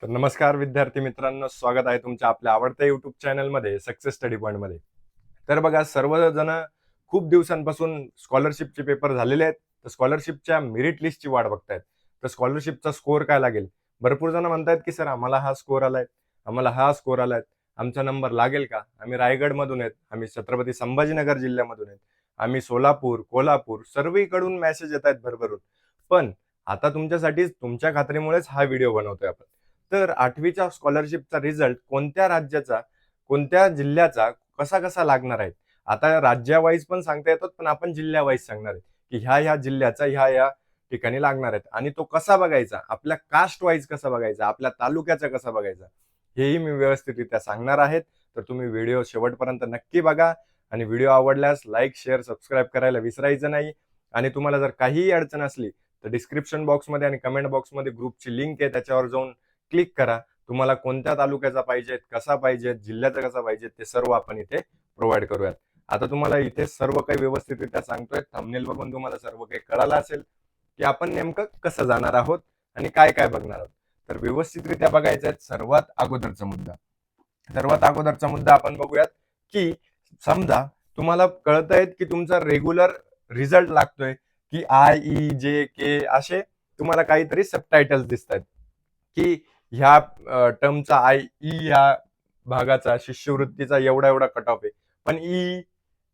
तर नमस्कार विद्यार्थी मित्रांनो, स्वागत आहे तुमच्या आपल्या आवडत्या युट्यूब चॅनलमध्ये सक्सेस स्टडी पॉइंट मध्ये. तर बघा, सर्वजण खूप दिवसांपासून स्कॉलरशिपचे पेपर झालेले आहेत. तर स्कॉलरशिपच्या मेरिट लिस्टची वाट बघतायत. तर स्कॉलरशिपचा स्कोअर काय लागेल. भरपूर जण म्हणतायत की सर आम्हाला हा स्कोअर आलाय, आम्हाला हा स्कोअर आलाय, आमचा नंबर लागेल का. आम्ही रायगडमधून आहेत, आम्ही छत्रपती संभाजीनगर जिल्ह्यामधून आहेत, आम्ही सोलापूर, कोल्हापूर सर्वीकडून मेसेज येत आहेत भरभरून. पण आता तुमच्यासाठी तुमच्या खात्रीमुळेच हा व्हिडिओ बनवतोय आपण. तर 8वीच्या स्कॉलरशिपचा रिझल्ट कोणत्या राज्याचा, कोणत्या जिल्ह्याचा कसा कसा लागणार आहे. आता राज्यावाईज पण सांगता येतो, पण आपण जिल्ह्यावाईज सांगणार आहे की ह्या जिल्ह्याचा ह्या ठिकाणी लागणार आहेत. आणि तो कसा बघायचा, आपल्या कास्ट वाईज कसा बघायचा, आपल्या तालुक्याचा कसा बघायचा, हेही मी व्यवस्थितरित्या सांगणार आहेत. तर तुम्ही व्हिडिओ शेवटपर्यंत नक्की बघा. आणि व्हिडिओ आवडल्यास लाईक, शेअर, सबस्क्राईब करायला विसरायचं नाही. आणि तुम्हाला जर काहीही अडचण असली तर डिस्क्रिप्शन बॉक्समध्ये आणि कमेंट बॉक्समध्ये ग्रुपची लिंक आहे, त्याच्यावर जाऊन क्लिक करा. तुम्हाला कोणत्या तालुक्याचा पाहिजे, कसा पाहिजे, जिल्ह्याचा कसा पाहिजे, ते सर्व आपण इथे प्रोव्हाइड करूयात. आता तुम्हाला इथे सर्व काही व्यवस्थितरित्या सांगतोय. थंबनेल बघून तुम्हाला सर्व काही कळालं असेल की आपण नेमकं कसं जाणार आहोत आणि काय काय बघणार आहोत. तर व्यवस्थितरित्या बघायचं आहे. सर्वात अगोदरचा मुद्दा आपण बघूयात की समजा तुम्हाला कळतंय की तुमचा रेग्युलर रिझल्ट लागतोय की IEJK असे तुम्हाला काहीतरी सबटायटल्स दिसत आहेत की ह्या टर्मचा ह्या भागाचा शिष्यवृत्तीचा एवढा एवढा कट ऑफ आहे. पण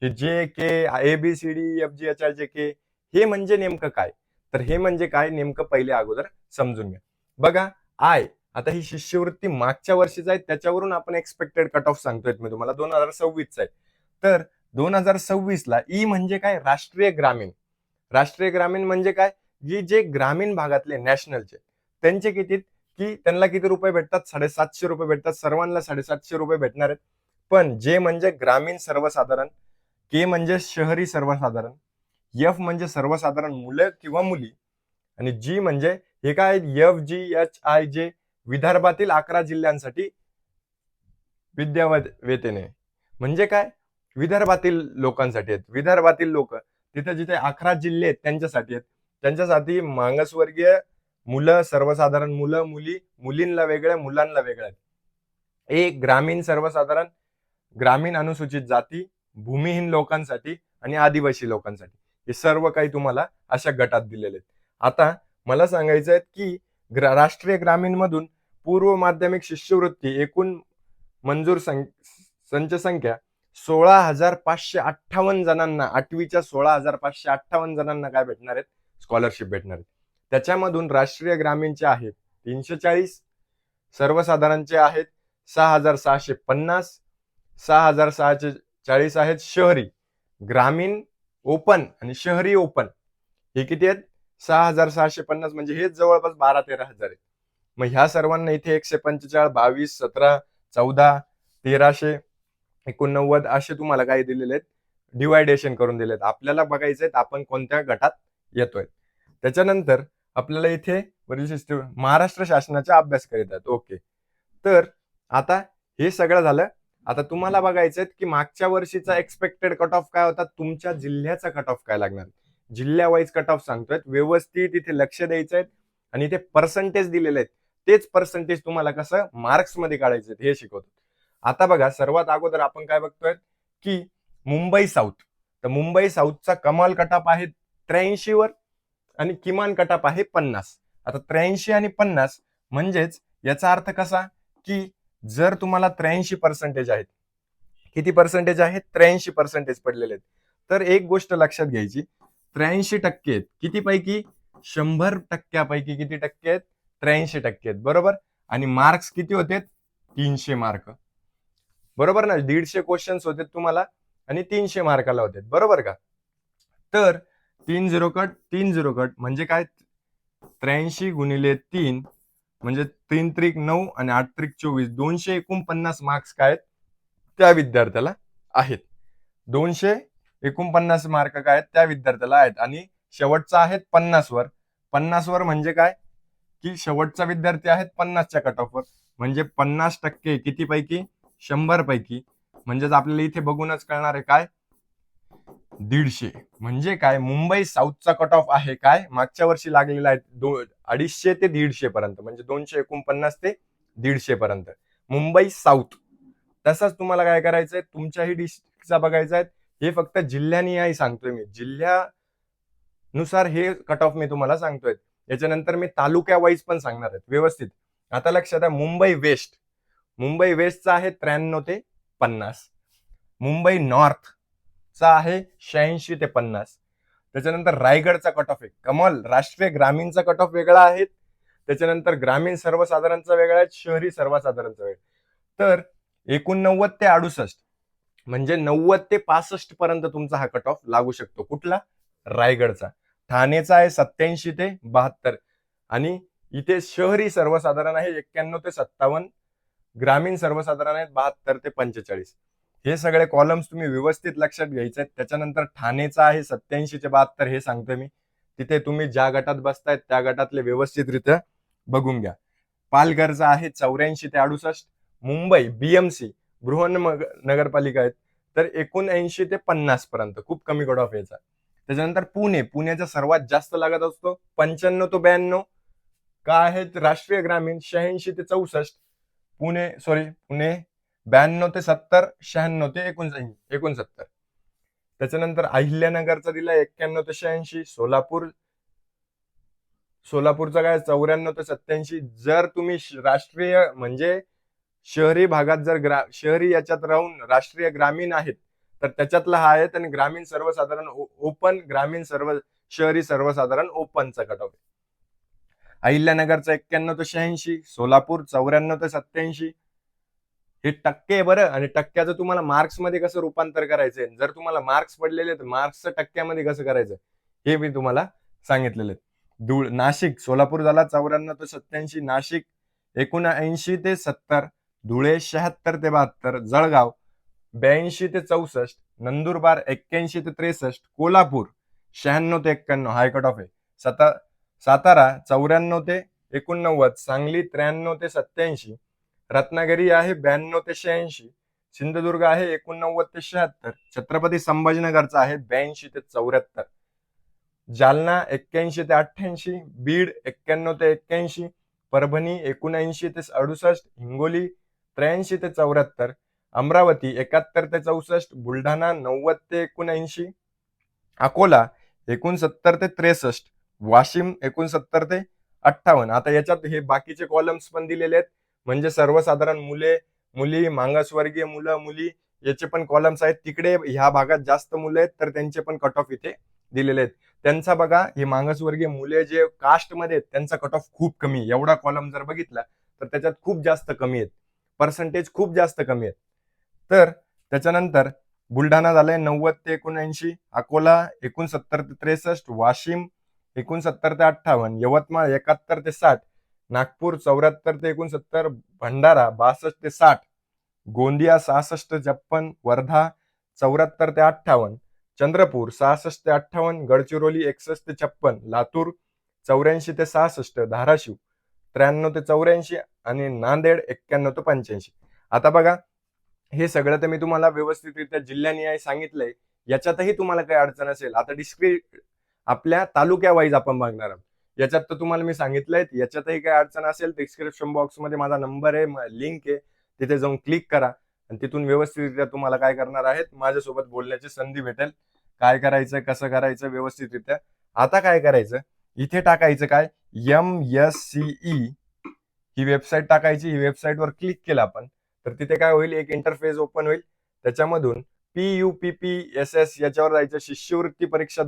JK ABCDEFGHIJK हे म्हणजे नेमकं काय. तर हे म्हणजे काय नेमकं पहिले अगोदर समजून घ्या. बघा, आता ही शिष्यवृत्ती मागच्या वर्षीच आहे, त्याच्यावरून आपण एक्सपेक्टेड कट ऑफ सांगतोय मी तुम्हाला 2026 आहे. तर 2026 ला म्हणजे काय, राष्ट्रीय ग्रामीण म्हणजे काय, जे ग्रामीण भागातले नॅशनलचे त्यांचे किती, की त्यांना किती रुपये भेटतात, 750 रुपये भेटतात. सर्वांना 750 रुपये भेटणार आहेत. पण जे म्हणजे ग्रामीण सर्वसाधारण, के म्हणजे शहरी सर्वसाधारण, F म्हणजे सर्वसाधारण मुलं किंवा मुली, आणि G म्हणजे हे काय, FGHIJ विदर्भातील 11 जिल्ह्यांसाठी विद्यावेतने. म्हणजे काय, विदर्भातील लोकांसाठी आहेत. विदर्भातील लोक तिथे जिथे 11 जिल्हे आहेत त्यांच्यासाठी आहेत. त्यांच्यासाठी मागासवर्गीय मुलं, सर्वसाधारण मुलं, मुली, मुलींना वेगळ्या, मुलांना वेगळ्या. एक ग्रामीण सर्वसाधारण, ग्रामीण अनुसूचित जाती, भूमिहीन लोकांसाठी आणि आदिवासी लोकांसाठी हे सर्व काही तुम्हाला अशा गटात दिलेले आहेत. आता मला सांगायचं आहे की राष्ट्रीय ग्रामीण मधून पूर्व माध्यमिक शिष्यवृत्ती एकूण मंजूर संच संख्या 16,558 जणांना, 8वीच्या 16,558 जणांना काय भेटणार आहेत, स्कॉलरशिप भेटणार आहेत. त्याच्यामधून राष्ट्रीय ग्रामीणचे आहेत 340, सर्वसाधारणचे आहेत 6,650, 6,640 आहेत शहरी. ग्रामीण ओपन आणि शहरी ओपन हे किती आहेत, 6,650, म्हणजे हे जवळपास 12-13,000 आहेत. मग ह्या सर्वांना इथे 145, 22, 17, 14, 1389 असे तुम्हाला काय दिलेले आहेत, डिवायडेशन करून दिलेत. आपल्याला बघायचे आपण कोणत्या गटात येतोय. त्याच्यानंतर आपल्याला इथे महाराष्ट्र शासनाचा अभ्यास करीत आहेत. ओके, तर आता हे सगळं झालं. आता तुम्हाला बघायचं की मागच्या वर्षीचा एक्सपेक्टेड कट ऑफ काय होता, तुमच्या जिल्ह्याचा कट ऑफ काय लागणार. जिल्ह्या वाईज कट ऑफ सांगतोय, व्यवस्थित इथे लक्ष द्यायचं आहे. आणि इथे पर्सेंटेज दिलेले आहेत, तेच पर्सेंटेज तुम्हाला कसं मार्क्स मध्ये काढायचे हे शिकवतो. आता बघा, सर्वात अगोदर आपण काय बघतोय की मुंबई साऊथ. तर मुंबई साऊथचा कमाल कटाप आहे 83 वर आणि किमान कटाप आहे 50. आता 83 आणि 50 म्हणजेच याचा अर्थ कसा की जर तुम्हाला 83% आहेत, किती पर्सेंटेज आहेत, 83% पडलेले आहेत, तर एक गोष्ट लक्षात घ्यायची, 83% आहेत किती पैकी, 100% किती टक्के आहेत, 83% आहेत, बरोबर. आणि मार्क्स किती होते, 300 मार्क, बरोबर ना. 150 क्वेश्चन्स होते तुम्हाला आणि 300 मार्काला होते, बरोबर का. तर 3 0 कट म्हणजे काय, 83 गुणिले 3 म्हणजे 3 त्रिक 9 आणि 8 त्रिक 24, 249 मार्क्स काय आहेत त्या विद्यार्थ्याला आहेत. 249 मार्क काय आहेत त्या विद्यार्थ्याला आहेत. आणि शेवटचा आहेत 50 वर. 50 वर म्हणजे काय की शेवटचा विद्यार्थी आहेत 50च्या कट ऑफ वर, म्हणजे 50% किती पैकी, 100 पैकी. म्हणजेच आपल्याला इथे बघूनच कळणार आहे काय, 150. म्हणजे काय, मुंबई साऊथचा कट ऑफ आहे काय, मागच्या वर्षी लागलेला आहे 250 ते 150 पर्यंत, म्हणजे 249 ते 150 पर्यंत. मुंबई साऊथ तसंच तुम्हाला काय करायचंय, तुमच्याही डिस्ट्रिक्टचा बघायचा आहे. हे फक्त जिल्ह्यानिहाय सांगतोय मी, जिल्ह्यानुसार हे कट ऑफ मी तुम्हाला सांगतोय. याच्यानंतर मी तालुक्या वाईज पण सांगणार आहेत व्यवस्थित. आता लक्षात आहे, मुंबई वेस्टचा आहे 93 ते 50. मुंबई नॉर्थ चा आहे 86 ते 50. त्याच्यानंतर रायगडचा कट ऑफ आहे. कमल राष्ट्रीय ग्रामीणचा कट ऑफ वेगळा आहे. त्याच्यानंतर ग्रामीण सर्वसाधारणचा वेगळा आहे, शहरी सर्वसाधारणचा वेगळा. तर 89 ते 68 म्हणजे 90 ते 65 पर्यंत तुमचा हा कट ऑफ लागू शकतो. कुठला? रायगडचा. ठाणेचा आहे 87 ते 72 आणि इथे शहरी सर्वसाधारण आहे 91 ते 57. ग्रामीण सर्वसाधारण आहेत 72 ते 45. हे सगळे कॉलम्स तुम्ही व्यवस्थित लक्षात घ्यायचे आहेत. त्याच्यानंतर ठाणेचा आहे 87 ते 72 हे सांगतोय मी. तिथे तुम्ही ज्या गटात बसतायत त्या गटातले व्यवस्थितरित्या बघून घ्या. पालघरचा आहे 84 ते 68. मुंबई बीएमसी बृहन्नगरपालिका आहेत तर 79 ते 50 पर्यंत, खूप कमी कट ऑफ यायचा. त्याच्यानंतर पुण्याचा सर्वात जास्त लागत असतो 95 ते 92. का आहेत राष्ट्रीय ग्रामीण 86 ते 64. पुणे 92 ते 70, 96 ते 69. त्याच्यानंतर अहिल्यानगरचा दिला 91 ते 86. सोलापूरचा काय 94 ते 87. जर तुम्ही राष्ट्रीय म्हणजे शहरी भागात जर शहरी याच्यात राहून राष्ट्रीय ग्रामीण आहेत तर त्याच्यातला हा आहे. आणि ग्रामीण सर्वसाधारण ओपन, शहरी सर्वसाधारण ओपनचा कट ऑफ आहे. अहिल्यानगरचा 91 ते 86, सोलापूर 94 ते 87. हे टक्के बरं. आणि टक्क्याचं तुम्हाला मार्क्स मध्ये कसं रूपांतर करायचंय, जर तुम्हाला मार्क्स पडलेले तर मार्क्सचं टक्क्यामध्ये कसं करायचं हे मी तुम्हाला सांगितलेलं आहे. नाशिक, सोलापूर झाला 94 ते 87, नाशिक 79 ते 70, धुळे 76 ते 72, जळगाव 82 ते 64, नंदुरबार 81 ते 63, कोल्हापूर 96 ते 91 हाय कट ऑफ आहे. सातारा 94 ते 89, सांगली 93 ते 87, रत्नागिरी आहे 92 ते 86, सिंधुदुर्ग आहे 89 ते 76, छत्रपती संभाजीनगरचा आहे 82 ते 74, जालना 81 ते 88, बीड 91 ते 81, परभणी 79 ते 68, हिंगोली 83 ते 74, अमरावती 71 ते 64, बुलढाणा 90 ते 79, अकोला 69 ते 63, वाशिम 69 ते 58. आता याच्यात हे बाकीचे कॉलम्स पण दिलेले आहेत, म्हणजे सर्वसाधारण मुली, मागासवर्गीय मुली याचे पण कॉलम्स आहेत. तिकडे ह्या भागात जास्त मुलं आहेत तर त्यांचे पण कट ऑफ इथे दिलेले आहेत. त्यांचा बघा, हे मागासवर्गीय मुले जे कास्ट मध्ये आहेत त्यांचा कट ऑफ खूप कमी. एवढा कॉलम जर बघितला तर त्याच्यात खूप जास्त कमी आहेत, पर्सेंटेज खूप जास्त कमी आहेत. तर त्याच्यानंतर बुलढाणा झालंय 90 ते 79, अकोला 69 ते 63, वाशिम 69 ते 58, यवतमाळ 71 ते 60, नागपूर 74 ते 69, भंडारा 62 ते 60, गोंदिया 66 ते 56, वर्धा 74 ते 58, चंद्रपूर 66 ते 58, गडचिरोली 61 ते 56, लातूर 84 ते 66, धाराशिव 93 ते 84 आणि नांदेड 91 ते 85. आता बघा, हे सगळं तर मी तुम्हाला व्यवस्थितरित्या जिल्ह्यानिहाय सांगितलंय. याच्यातही तुम्हाला काही अडचण असेल, आता आपल्या तालुक्या वाईज आपण बघणार आहोत. याच्यात तर तुम्हाला मी सांगितलंय. याच्यातही काही अडचण असेल डिस्क्रिप्शन बॉक्स मध्ये माझा नंबर आहे, लिंक आहे, तिथे जाऊन क्लिक करा आणि तिथून व्यवस्थितरित्या तुम्हाला काय करणार आहेत, माझ्यासोबत बोलण्याची संधी भेटेल. काय करायचं, कसं करायचं व्यवस्थितरित्या. आता काय करायचं, इथे टाकायचं काय, MSCE ही वेबसाईट टाकायची. ही वेबसाईटवर क्लिक केलं आपण तर तिथे काय होईल, एक इंटरफेस ओपन होईल. त्याच्यामधून PUPPSS याच्यावर जायचं, शिष्यवृत्ती परीक्षा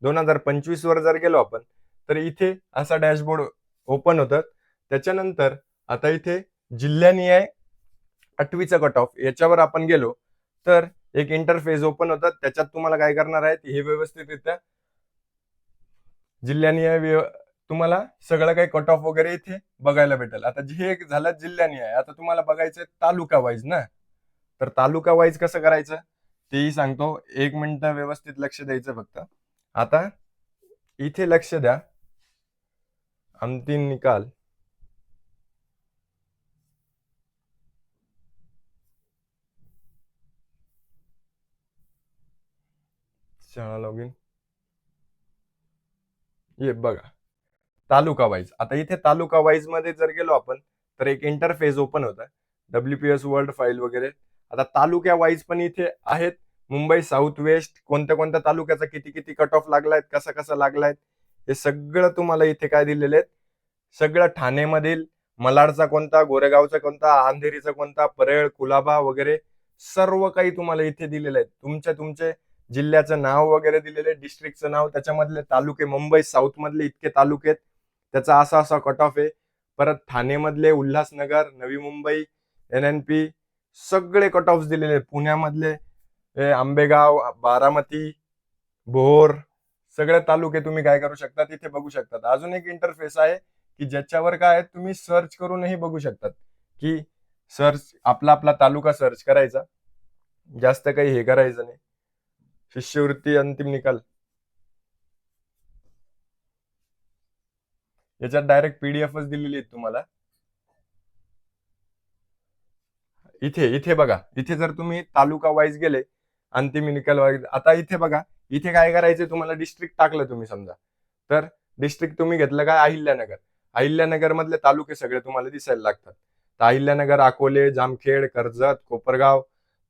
2025 वर जर गेलो आपण तर इथे असा डॅशबोर्ड ओपन होतं. त्याच्यानंतर आता इथे जिल्ह्यानिहाय 8वीचा कट ऑफ याच्यावर आपण गेलो तर एक इंटरफेस ओपन होतं. त्याच्यात तुम्हाला काय करणार आहे, हे व्यवस्थितरित्या जिल्ह्यानिहाय तुम्हाला सगळं काही कट ऑफ वगैरे इथे बघायला भेटेल. आता हे झालं जिल्ह्यानिहाय. आता तुम्हाला बघायचं तालुका वाईज ना, तर तालुका वाईज कसं करायचं तेही सांगतो. 1 मिनिट व्यवस्थित लक्ष द्यायचं फक्त. आता इथे लक्ष द्या, अंतिम निकाल शाळा लॉगिन, हे बघा तालुका वाईज. आता इथे तालुका वाईज मध्ये जर गेलो आपण तर एक इंटरफेस ओपन होतं, WPS वर्ल्ड फाईल वगैरे. आता तालुक्या वाईज पण इथे आहेत. मुंबई साऊथ वेस्ट कोणत्या कोणत्या तालुक्याचा किती किती कट ऑफ लागलाय, कसा कसा लागलाय, हे सगळं तुम्हाला इथे काय दिलेले आहेत. सगळं ठाणेमधील मलाडचा कोणता, गोरेगावचा कोणता, अंधेरीचा कोणता, परेळ, कुलाबा वगैरे सर्व काही तुम्हाला इथे दिलेलं आहे. तुमचे जिल्ह्याचं नाव वगैरे दिलेले, डिस्ट्रिक्टचं नाव, त्याच्यामधले तालुके, मुंबई साऊथ मधले इतके तालुके आहेत, त्याचा असा असा कट ऑफ आहे. परत ठाणेमधले, उल्हासनगर, नवी मुंबई, NNP सगळे कट ऑफ दिलेले आहेत. पुण्यामधले आंबेगाव, बारामती, भोर सगळे तालुके तुम्ही काय करू शकता तिथे बघू शकतात. अजून एक इंटरफेस आहे की ज्याच्यावर काय आहे, तुम्ही सर्च करूनही बघू शकतात. की सर्च आपला आपला तालुका सर्च करायचा, जास्त काही हे करायचं नाही. शिष्यवृत्ती अंतिम निकाल याच्यात डायरेक्ट PDF दिलेली आहे तुम्हाला. इथे इथे बघा, इथे जर तुम्ही तालुका वाईज गेले, अंतिम निकाल वाईज, आता इथे बघा, इथे काय करायचं तुम्हाला, डिस्ट्रिक्ट टाकलं तुम्ही समजा, तर डिस्ट्रिक्ट तुम्ही घेतलं काय, अहिल्यानगर. अहिल्यानगर मधले तालुके सगळे तुम्हाला दिसायला लागतात. तर अहिल्यानगर, अकोले, जामखेड, कर्जत, कोपरगाव.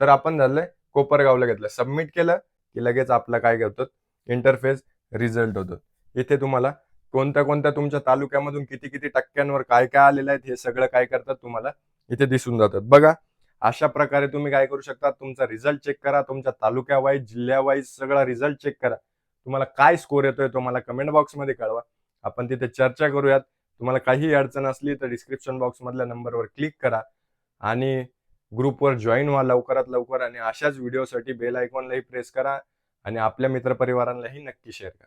तर आपण झालंय कोपरगावला घेतलं, सबमिट केलं की लगेच आपला काय करतो, इंटरफेस रिझल्ट होतो. इथे तुम्हाला कोणत्या कोणत्या तुमच्या तालुक्यामधून किती किती टक्क्यांवर काय काय आलेलं आहे हे सगळं काय करतात तुम्हाला इथे दिसून जातात. बघा, अशा प्रकारे तुम्ही काय करू शकता, तुमचा रिझल्ट चेक करा, तुमच्या तालुक्या वाईज, जिल्ह्या वाईज सगळा रिझल्ट चेक करा. तुम्हाला काय स्कोर येतोय तो मला कमेंट बॉक्समध्ये कळवा, आपण तिथे चर्चा करूयात. तुम्हाला काही अडचण असली तर डिस्क्रिप्शन बॉक्स मधल्या नंबरवर क्लिक करा आणि ग्रुपवर जॉईन व्हा लवकरात लवकर. आणि अशाच व्हिडिओसाठी बेल आयकॉनलाही प्रेस करा आणि आपल्या मित्रपरिवारांनाही नक्की शेअर करा.